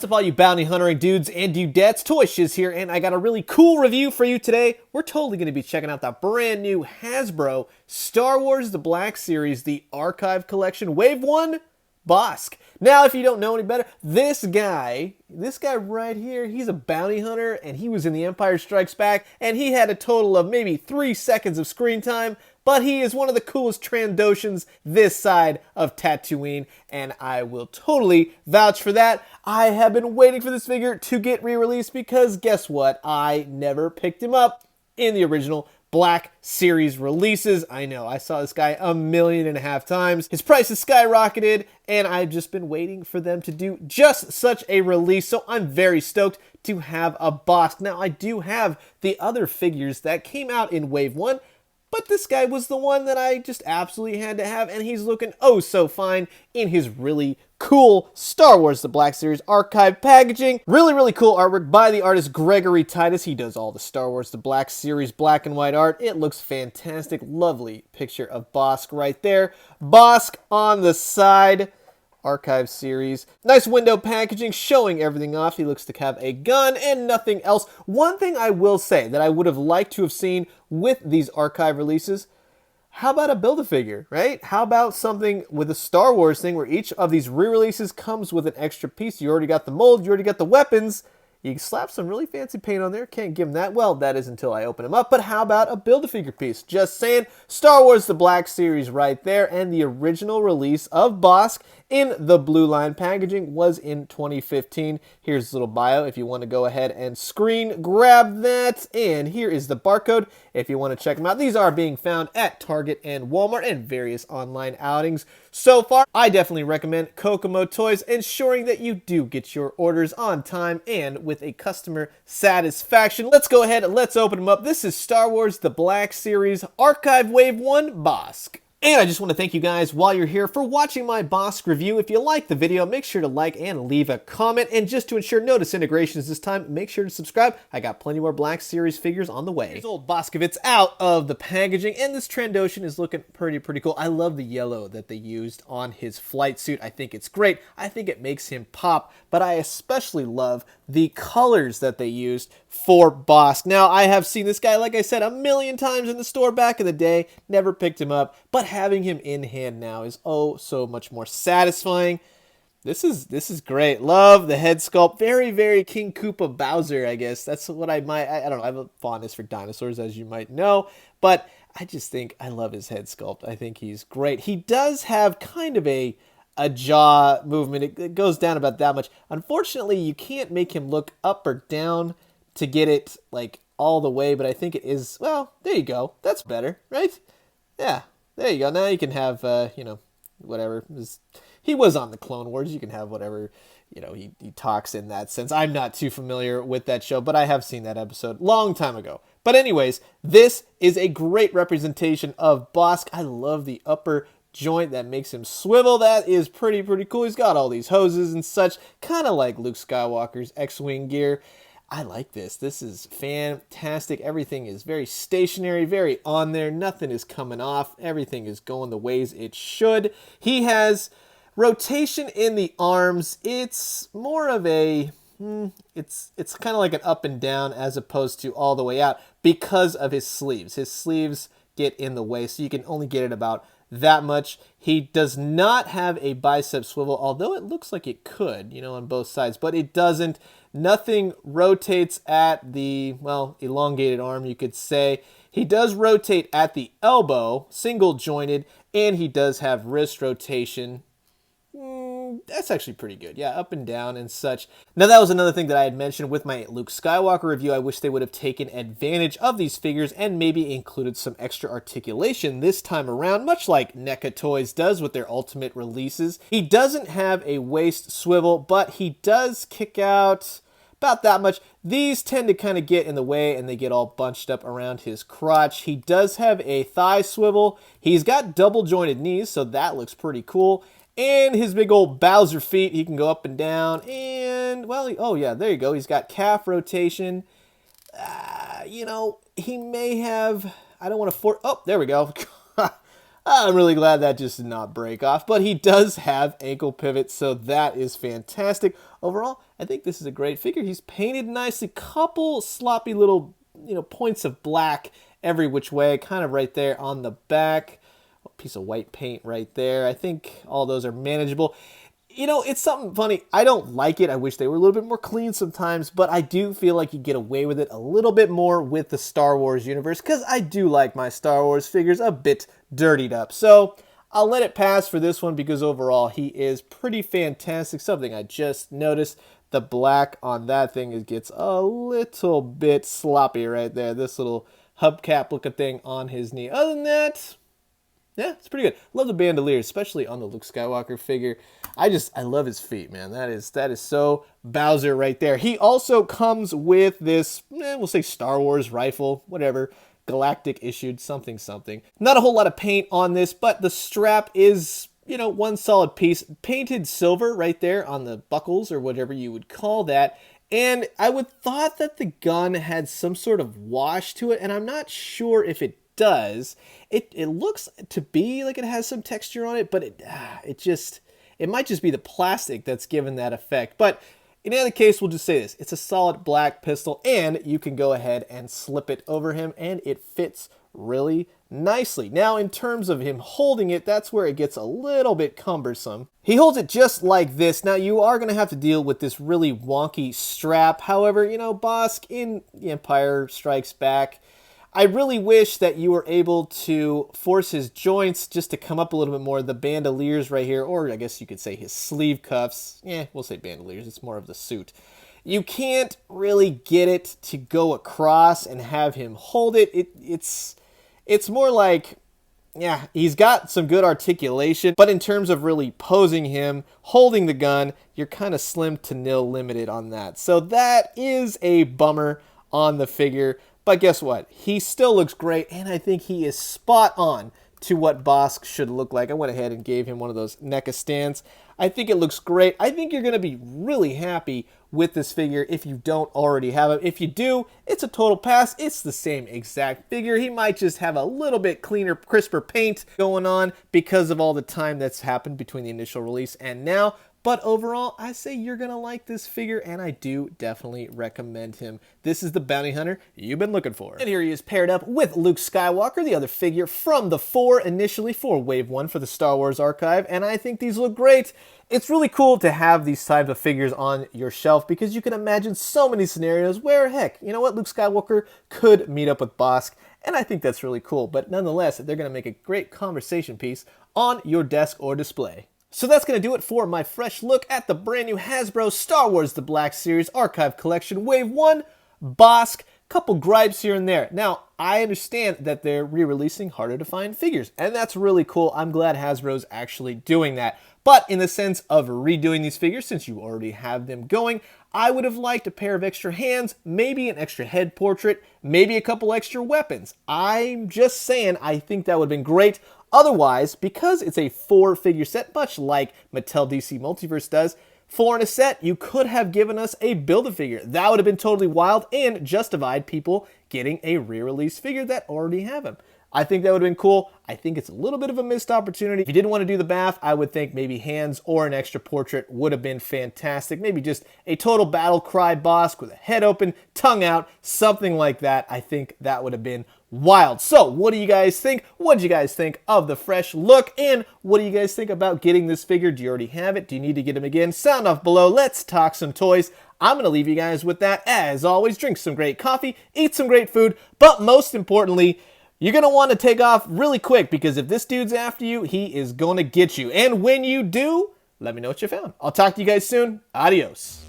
What's up all you bounty huntering dudes and dudettes? Toy Shiz here, and I got a really cool review for you today. We're totally going to be checking out that brand new Hasbro Star Wars The Black Series, the Archive Collection, Wave 1, BOSSK. Now, if you don't know any better, this guy right here, he's a bounty hunter, and he was in The Empire Strikes Back, and he had a total of maybe 3 seconds of screen time, but he is one of the coolest Trandoshans this side of Tatooine, and I will totally vouch for that. I have been waiting for this figure to get re-released because guess what? I never picked him up in the original Black Series releases. I know, I saw this guy 1.5 million times. His price has skyrocketed, and I've just been waiting for them to do just such a release, so I'm very stoked to have a BOSSK. Now, I do have the other figures that came out in Wave 1, but this guy was the one that I just absolutely had to have, and he's looking oh so fine in his really cool Star Wars The Black Series archive packaging. Really, really cool artwork by the artist Gregory Titus. He does all the Star Wars The Black Series black and white art. It looks fantastic. Lovely picture of BOSSK right there. BOSSK on the side. Archive series. Nice window packaging showing everything off. He looks to have a gun and nothing else. One thing I will say that I would have liked to have seen with these archive releases, how about a Build-A-Figure, right? How about something with a Star Wars thing where each of these re-releases comes with an extra piece. You already got the mold, you already got the weapons. You can slap some really fancy paint on there. Can't give him that. Well, that is until I open him up. But how about a Build-A-Figure piece? Just saying. Star Wars The Black Series right there. And the original release of BOSSK in the blue line packaging was in 2015. Here's a little bio if you want to go ahead and screen grab that. And here is the barcode if you want to check them out. These are being found at Target and Walmart and various online outings. So far, I definitely recommend Kokomo Toys, ensuring that you do get your orders on time and with a customer satisfaction. Let's go ahead and let's open them up. This is Star Wars The Black Series Archive Wave 1 BOSSK. And I just want to thank you guys while you're here for watching my BOSSK review. If you like the video, make sure to like and leave a comment. And just to ensure no disintegrations this time, make sure to subscribe. I got plenty more Black Series figures on the way. Here's old Boskovitz out of the packaging, and this Trandoshan is looking pretty cool. I love the yellow that they used on his flight suit. I think it's great. I think it makes him pop, but I especially love the colors that they used for BOSSK. Now, I have seen this guy, like I said, 1 million times in the store back in the day. Never picked him up, but having him in hand now is oh so much more satisfying. This is great. Love the head sculpt. Very King Koopa Bowser, I guess. That's what I don't know. I have a fondness for dinosaurs, as you might know, but I just think I love his head sculpt. I think he's great. He does have kind of a jaw movement. It goes down about that much. Unfortunately, you can't make him look up or down to get it like all the way, but I think it is, well, there you go. That's better, right? Yeah, there you go. Now you can have, you know, whatever. He was on the Clone Wars. You can have whatever, you know, he talks in that sense. I'm not too familiar with that show, but I have seen that episode long time ago. But anyways, this is a great representation of BOSSK. I love the upper joint that makes him swivel. That is pretty cool. He's got all these hoses and such, kind of like Luke Skywalker's X-Wing gear. I like this. This is fantastic. Everything is very stationary, very on there. Nothing is coming off. Everything is going the ways it should. He has rotation in the arms. It's more of a, it's kind of like an up and down as opposed to all the way out because of his sleeves. His sleeves get in the way, so you can only get it about that much. He does not have a bicep swivel, although it looks like it could, you know, on both sides, but it doesn't. Nothing rotates at the, well, elongated arm, you could say. He does rotate at the elbow, single jointed, and he does have wrist rotation. That's actually pretty good. Yeah, up and down and such. Now, that was another thing that I had mentioned with my Luke Skywalker review. I wish they would have taken advantage of these figures and maybe included some extra articulation this time around, much like NECA Toys does with their Ultimate releases. He doesn't have a waist swivel, but he does kick out about that much. These tend to kind of get in the way and they get all bunched up around his crotch. He does have a thigh swivel. He's got double jointed knees, so that looks pretty cool. And his big old Bowser feet, he can go up and down. And, well, oh yeah, there you go. He's got calf rotation. You know, he may have, I don't want to oh, there we go. I'm really glad that just did not break off, but he does have ankle pivots, so that is fantastic. Overall, I think this is a great figure. He's painted nicely, couple sloppy little, points of black every which way, kind of right there on the back. A piece of white paint right there. I think all those are manageable. It's something funny. I don't like it. I wish they were a little bit more clean sometimes, but I do feel like you get away with it a little bit more with the Star Wars universe because I do like my Star Wars figures a bit dirtied up. So I'll let it pass for this one because overall he is pretty fantastic. Something I just noticed, the black on that thing gets a little bit sloppy right there. This little hubcap looking thing on his knee. Other than that, yeah, it's pretty good. Love the bandoliers, especially on the Luke Skywalker figure. I love his feet, man. That is so Bowser right there. He also comes with this, we'll say Star Wars rifle, whatever, galactic issued something. Not a whole lot of paint on this, but the strap is, one solid piece, painted silver right there on the buckles or whatever you would call that. And I would thought that the gun had some sort of wash to it, and I'm not sure if it does. It looks to be like it has some texture on it, but it might just be the plastic that's given that effect. But in any case, we'll just say this. It's a solid black pistol, and you can go ahead and slip it over him, and it fits really nicely. Now, in terms of him holding it, that's where it gets a little bit cumbersome. He holds it just like this. Now, you are going to have to deal with this really wonky strap. However, BOSSK in The Empire Strikes Back, I really wish that you were able to force his joints just to come up a little bit more. The bandoliers right here, or I guess you could say his sleeve cuffs. We'll say bandoliers. It's more of the suit. You can't really get it to go across and have him hold it. It's more like, yeah, he's got some good articulation, but in terms of really posing him, holding the gun, you're kind of slim to nil limited on that. So that is a bummer on the figure. But guess what? He still looks great, and I think he is spot on to what BOSSK should look like. I went ahead and gave him one of those NECA stands. I think it looks great. I think you're going to be really happy with this figure if you don't already have it. If you do, it's a total pass. It's the same exact figure. He might just have a little bit cleaner, crisper paint going on because of all the time that's happened between the initial release and now. But overall, I say you're going to like this figure, and I do definitely recommend him. This is the bounty hunter you've been looking for. And here he is paired up with Luke Skywalker, the other figure from the 4 initially for Wave 1 for the Star Wars archive, and I think these look great. It's really cool to have these types of figures on your shelf because you can imagine so many scenarios where, heck, you know what, Luke Skywalker could meet up with BOSSK, and I think that's really cool. But nonetheless, they're going to make a great conversation piece on your desk or display. So that's going to do it for my fresh look at the brand new Hasbro Star Wars The Black Series Archive Collection Wave 1 BOSSK. Couple gripes here and there. Now, I understand that they're re-releasing harder to find figures, and that's really cool. I'm glad Hasbro's actually doing that. But in the sense of redoing these figures, since you already have them going, I would have liked a pair of extra hands, maybe an extra head portrait, maybe a couple extra weapons. I'm just saying, I think that would have been great. Otherwise, because it's a 4-figure set, much like Mattel DC Multiverse does, 4 in a set, you could have given us a Build-A-Figure. That would have been totally wild and justified people getting a re-release figure that already have him. I think that would have been cool. I think it's a little bit of a missed opportunity. If you didn't want to do the bath, I would think maybe hands or an extra portrait would have been fantastic. Maybe just a total battle cry BOSSK with a head open, tongue out, something like that. I think that would have been wild. So what do you guys think? What did you guys think of the fresh look? And what do you guys think about getting this figure? Do you already have it? Do you need to get him again? Sound off below. Let's talk some toys. I'm going to leave you guys with that. As always, drink some great coffee, eat some great food, but most importantly, you're going to want to take off really quick because if this dude's after you, he is going to get you. And when you do, let me know what you found. I'll talk to you guys soon. Adios.